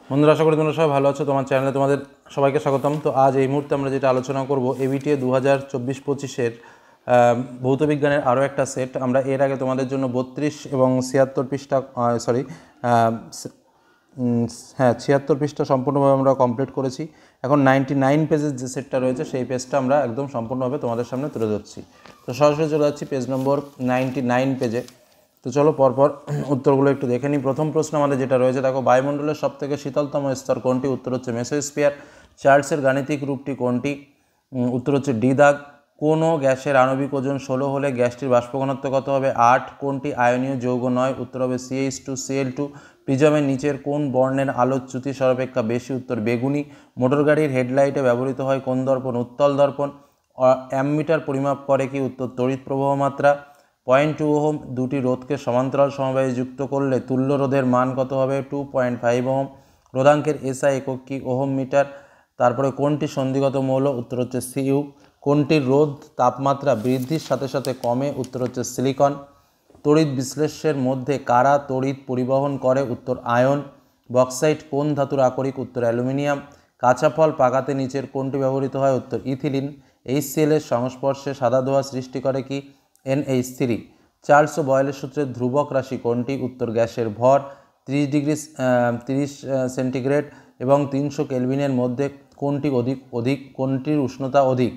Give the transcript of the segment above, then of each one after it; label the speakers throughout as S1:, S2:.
S1: বন্ধুরা, আশা করি তোমরা সবাই ভালো আছো। তোমার চ্যানেলে তোমাদের সবাইকে স্বাগতম। তো আজ এই মুহূর্তে আমরা যেটা আলোচনা করব, এবিটিএ 2024-25-এর ভৌতবিজ্ঞানের আরও একটা সেট। আমরা এর আগে তোমাদের জন্য 32 এবং 76 পৃষ্ঠা 76 পৃষ্ঠা সম্পূর্ণভাবে আমরা কমপ্লিট করেছি। এখন 99 পেজের যে সেটটা রয়েছে সেই পেজটা আমরা একদম সম্পূর্ণভাবে তোমাদের সামনে তুলে ধরছি। তো সরাসরি চলে যাচ্ছি পেজ নম্বর 99 পেজে। তো চলো পরপর উত্তরগুলো একটু দেখে নিই। প্রথম প্রশ্ন আমাদের যেটা রয়েছে, দেখো, বায়ুমণ্ডলের সবথেকে শীতলতম স্তর কোনটি? উত্তর হচ্ছে মেসোস্ফিয়ার। চার্লসের গাণিতিক রূপটি কোনটি? উত্তর হচ্ছে ডি দাগ। কোনো গ্যাসের আণবিক ওজন 16 হলে গ্যাসটির বাষ্প ঘনত্ব কত হবে? 8। কোনটি আয়নীয় যৌগ নয়? উত্তর হবে CH2Cl2। প্রিজমের নিচের কোন বর্ণের আলোর চ্যুতি সর্বাপেক্ষা বেশি? উত্তর বেগুনি। মোটর গাড়ির হেডলাইটে ব্যবহৃত হয় কোন দর্পণ? উত্তল দর্পণ। অ্যামমিটার পরিমাপ করে কি? উত্তর তড়িৎ প্রবাহ মাত্রা। 0.2 ওহম দুটি রোধকে সমান্তরাল সমবায়ে যুক্ত করলে তুল্য রোধের মান কত হবে? 2.5 ওহম। রোধাঙ্কের এসআই একক কি? Ohm metre. তারপরে কোনটি সন্ধিগত মৌল? উত্তর হচ্ছে সিইউ। কোনটির রোধ তাপমাত্রা বৃদ্ধির সাথে সাথে কমে? উত্তর হচ্ছে সিলিকন। তড়িৎ বিশ্লেষ্যের মধ্যে কারা তড়িৎ পরিবহন করে? উত্তর আয়ন। বক্সাইট কোন ধাতুর আকরিক? উত্তর অ্যালুমিনিয়াম। কাঁচা ফল পাকাতে নিচের কোনটি ব্যবহৃত হয়? উত্তর ইথিলিন। HCl এর সংস্পর্শে সাদা ধোঁয়া সৃষ্টি করে কি? NH3। চার্লস ও বয়েলের সূত্রের ধ্রুবক রাশি কোনটি? উত্তর গ্যাসের ভর। 30 সেন্টিগ্রেড এবং 300 কেলভিনের মধ্যে কোনটি কোনটির উষ্ণতা অধিক?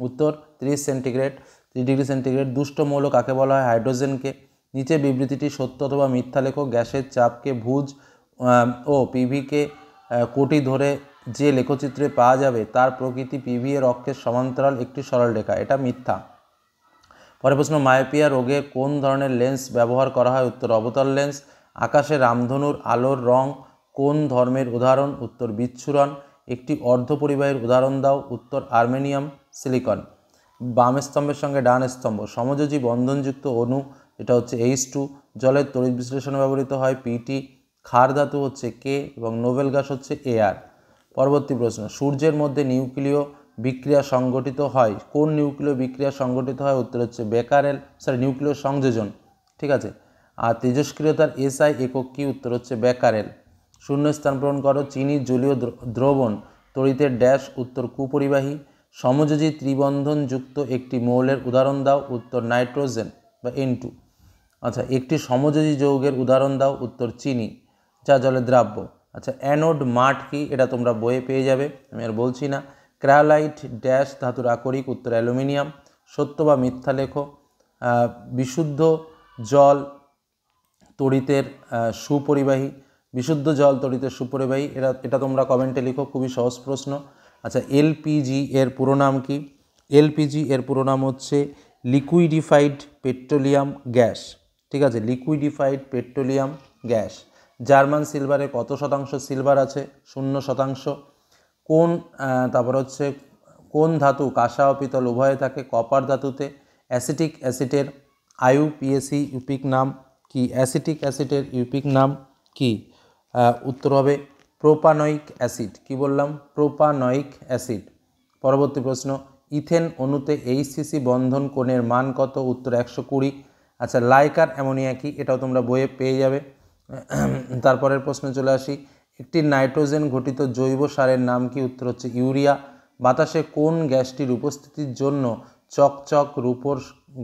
S1: উত্তর 30 সেন্টিগ্রেড 30 ডিগ্রি সেন্টিগ্রেড। দুষ্ট মৌল কাকে বলা হয়? হাইড্রোজেনকে। নিচে বিবৃতিটি সত্য অথবা মিথ্যা লেখো। গ্যাসের চাপকে ভুজ ও পিভিকে কোটি ধরে যে লেখচিত্রে পাওয়া যাবে তার প্রকৃতি পিভি এর অক্ষের সমান্তরাল একটি সরলরেখা। এটা মিথ্যা। পরের প্রশ্ন, মায়োপিয়া রোগে কোন ধরনের লেন্স ব্যবহার করা হয়? উত্তর অবতল লেন্স। আকাশে রামধনুর আলোর রং কোন ধর্মের উদাহরণ? উত্তর বিচ্ছুরণ। একটি অর্ধপরিবাহীর উদাহরণ দাও। উত্তর আর্মেনিয়াম সিলিকন। বাম স্তম্ভের সঙ্গে ডান স্তম্ভ সমযোজী বন্ধনযুক্ত অণু, এটা হচ্ছে H2। জলের তড়িৎ বিশ্লেষণে ব্যবহৃত হয় PT। ক্ষার ধাতু হচ্ছে K এবং নোবেল গ্যাস হচ্ছে Ar। পরবর্তী প্রশ্ন, সূর্যের মধ্যে নিউক্লিয় বিক্রিয়া সংগঠিত হয় কোন নিউক্লিয় বিক্রিয়া সংগঠিত হয়? উত্তর হচ্ছে নিউক্লিয় সংযোজন, ঠিক আছে। আর তেজস্ক্রিয়তার SI একক কি? উত্তর হচ্ছে বেকারেল। শূন্য স্থান পূরণ করো। চিনি জলীয় দ্রবণ তড়িতের ড্যাশ। উত্তর কুপরিবাহী। সমযোজী ত্রিবন্ধনযুক্ত একটি মৌলের উদাহরণ দাও। উত্তর নাইট্রোজেন বা N2। আচ্ছা, একটি সমযোজী যৌগের উদাহরণ দাও। উত্তর চিনি, যা জলে দ্রাব্য। আচ্ছা, অ্যানোড মাঠ কি? এটা তোমরা বইয়ে পেয়ে যাবে, আমি আর বলছি না। ক্রায়োলাইট ড্যাশ ধাতুর আকরিক। উত্তর অ্যালুমিনিয়াম। সত্য বা মিথ্যা লেখো। বিশুদ্ধ জল তড়িতের সুপরিবাহী। বিশুদ্ধ জল তড়িতের সুপরিবাহী, এটা তোমরা কমেন্টে লিখো, খুবই সহজ প্রশ্ন। আচ্ছা, এলপিজি এর পুরো নাম কি? এলপিজি এর পুরো নাম হচ্ছে লিকুইডিফাইড পেট্রোলিয়াম গ্যাস, ঠিক আছে, লিকুইডিফাইড পেট্রোলিয়াম গ্যাস। জার্মান সিলভারে কত শতাংশ সিলভার আছে? 0%। তারপর হচ্ছে কোন ধাতু কাঁসা ও পিতল উভয়ে থাকে? কপার ধাতুতে। অ্যাসিটিক অ্যাসিডের IUPAC ইউপিক নাম কি? অ্যাসিটিক অ্যাসিডের ইউপিক নাম কি? উত্তর হবে প্রোপানয়িক অ্যাসিড। কি বললাম? Propanoic acid. পরবর্তী প্রশ্ন, ইথেন অণুতে HCC বন্ধন কোণের মান কত? উত্তর 120। আচ্ছা, লাইকার অ্যামোনিয়া কি? এটাও তোমরা বইয়ে পেয়ে যাবে। তারপরের প্রশ্নে চলে আসি, একটি নাইট্রোজেন ঘটিত জৈব সারের নাম কি? উত্তর হচ্ছে ইউরিয়া। বাতাসে কোন গ্যাসটির উপস্থিতির জন্য চকচক রূপোর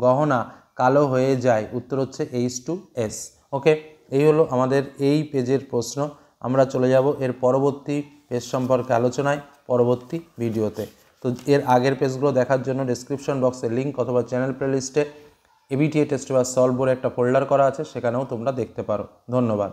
S1: গহনা কালো হয়ে যায়? উত্তর হচ্ছে H2S। ওকে, এই হলো আমাদের এই পেজের প্রশ্ন। আমরা চলে যাব এর পরবর্তী পেজ সম্পর্কে আলোচনায় পরবর্তী ভিডিওতে। তো এর আগের পেজগুলো দেখার জন্য ডেসক্রিপশন বক্সে লিঙ্ক অথবা চ্যানেল প্লেলিস্টে এবিটিএ টেস্ট পেপার সলভ বলে একটা ফোল্ডার করা আছে, সেখানেও তোমরা দেখতে পারো। ধন্যবাদ।